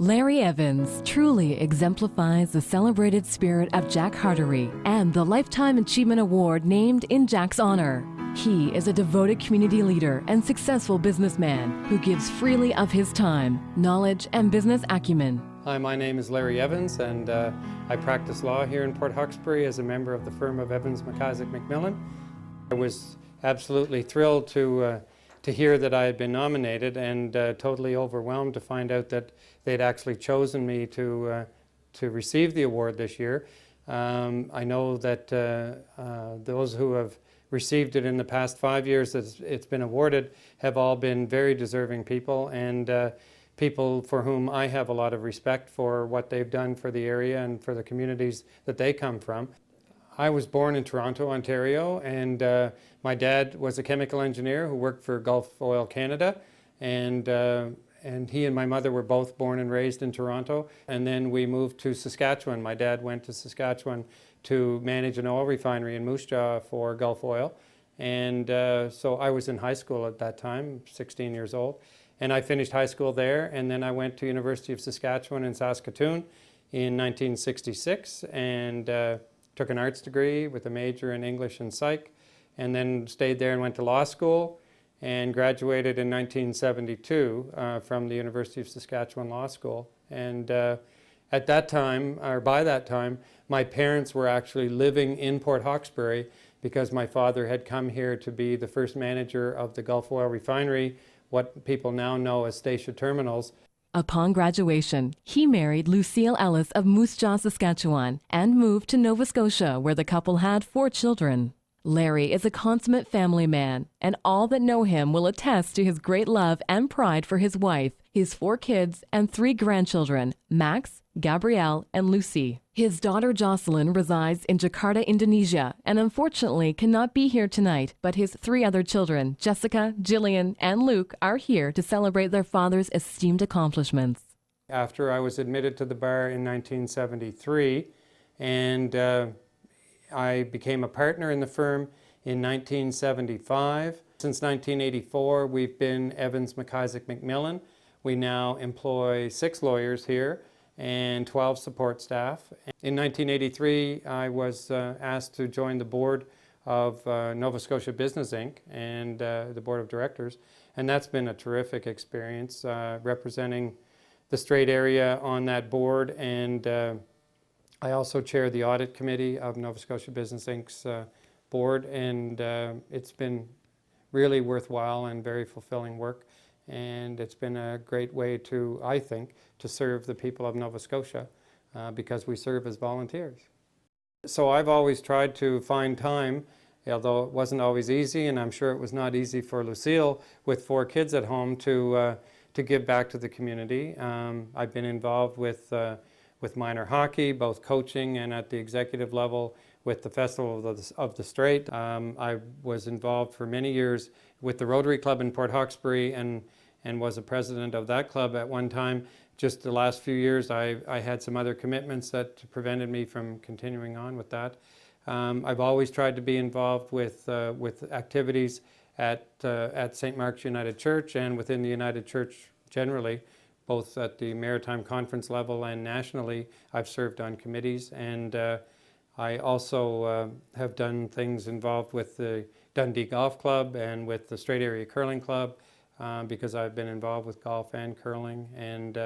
Larry Evans truly exemplifies the celebrated spirit of Jack Hartery and the Lifetime Achievement Award named in Jack's honor. He is a devoted community leader and successful businessman who gives freely of his time, knowledge, and business acumen. Hi, my name is Larry Evans, and I practice law here in Port Hawkesbury as a member of the firm of Evans, McIsaac, McMillan. I was absolutely thrilled to hear that I had been nominated, and totally overwhelmed to find out that they'd actually chosen me to receive the award this year. I know that those who have received it in the past 5 years that it's been awarded have all been very deserving people, and people for whom I have a lot of respect for what they've done for the area and for the communities that they come from. I was born in Toronto, Ontario, and my dad was a chemical engineer who worked for Gulf Oil Canada, and he and my mother were both born and raised in Toronto. And then we moved to Saskatchewan. My dad went to Saskatchewan to manage an oil refinery in Moose Jaw for Gulf Oil. And so I was in high school at that time, 16 years old. And I finished high school there, and then I went to University of Saskatchewan in Saskatoon in 1966, and took an arts degree with a major in English and Psych, and then stayed there and went to law school, and graduated in 1972 from the University of Saskatchewan Law School. And at that time, or by that time, my parents were actually living in Port Hawkesbury because my father had come here to be the first manager of the Gulf Oil Refinery, what people now know as Statia Terminals. Upon graduation, he married Lucille Ellis of Moose Jaw, Saskatchewan, and moved to Nova Scotia, where the couple had 4 children. Larry is a consummate family man, and all that know him will attest to his great love and pride for his wife, his 4 kids, and 3 grandchildren, Max, Gabrielle, and Lucy. His daughter Jocelyn resides in Jakarta, Indonesia, and unfortunately cannot be here tonight, but his 3 other children, Jessica, Jillian, and Luke, are here to celebrate their father's esteemed accomplishments. After I was admitted to the bar in 1973, and I became a partner in the firm in 1975. Since 1984, we've been Evans, McIsaac, McMillan. We now employ 6 lawyers here and 12 support staff. In 1983, I was asked to join the board of Nova Scotia Business Inc. and the board of directors, and that's been a terrific experience representing the Strait area on that board, and I also chair the audit committee of Nova Scotia Business Inc.'s board, and it's been really worthwhile and very fulfilling work. And it's been a great way to, I think, to serve the people of Nova Scotia because we serve as volunteers. So I've always tried to find time, although it wasn't always easy, and I'm sure it was not easy for Lucille with 4 kids at home to give back to the community. I've been involved with minor hockey, both coaching and at the executive level with the Festival of the Strait. I was involved for many years with the Rotary Club in Port Hawkesbury and was a president of that club at one time. Just the last few years I had some other commitments that prevented me from continuing on with that. I've always tried to be involved with activities at St. Mark's United Church and within the United Church generally, both at the Maritime Conference level and nationally. I've served on committees, and I also have done things involved with the Dundee Golf Club and with the Strait Area Curling Club because I've been involved with golf and curling, and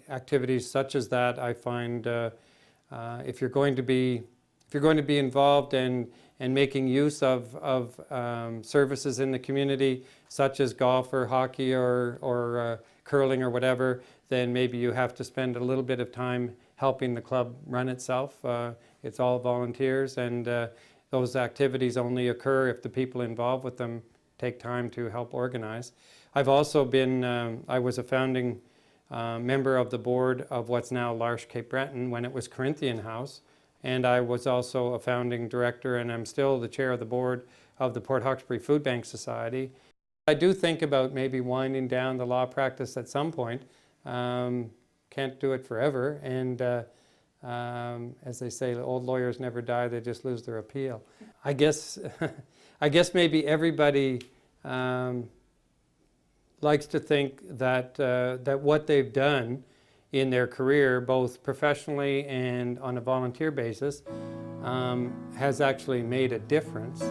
activities such as that. I find if you're going to be involved and making use of services in the community, such as golf or hockey or curling or whatever, then maybe you have to spend a little bit of time helping the club run itself. It's all volunteers, and those activities only occur if the people involved with them take time to help organize. I've also been, I was a founding member of the board of what's now L'Arche Cape Breton when it was Corinthian House, and I was also a founding director, and I'm still the chair of the board of the Port Hawkesbury Food Bank Society. I do think about maybe winding down the law practice at some point. Can't do it forever, and as they say, old lawyers never die, they just lose their appeal. I guess maybe everybody likes to think that, that what they've done in their career, both professionally and on a volunteer basis, has actually made a difference.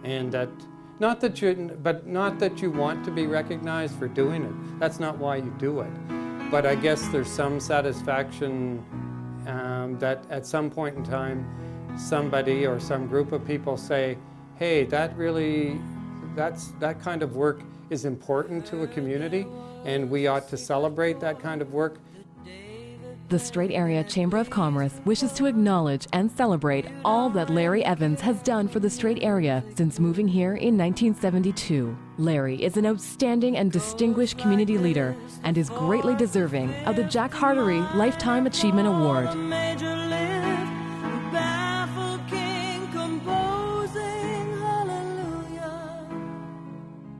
And that, not that you want to be recognized for doing it. That's not why you do it. But I guess there's some satisfaction that at some point in time, somebody or some group of people say, hey, that kind of work is important to a community, and we ought to celebrate that kind of work. The Strait Area Chamber of Commerce wishes to acknowledge and celebrate all that Larry Evans has done for the Strait Area since moving here in 1972. Larry is an outstanding and distinguished community leader and is greatly deserving of the Jack Hartery Lifetime Achievement Award.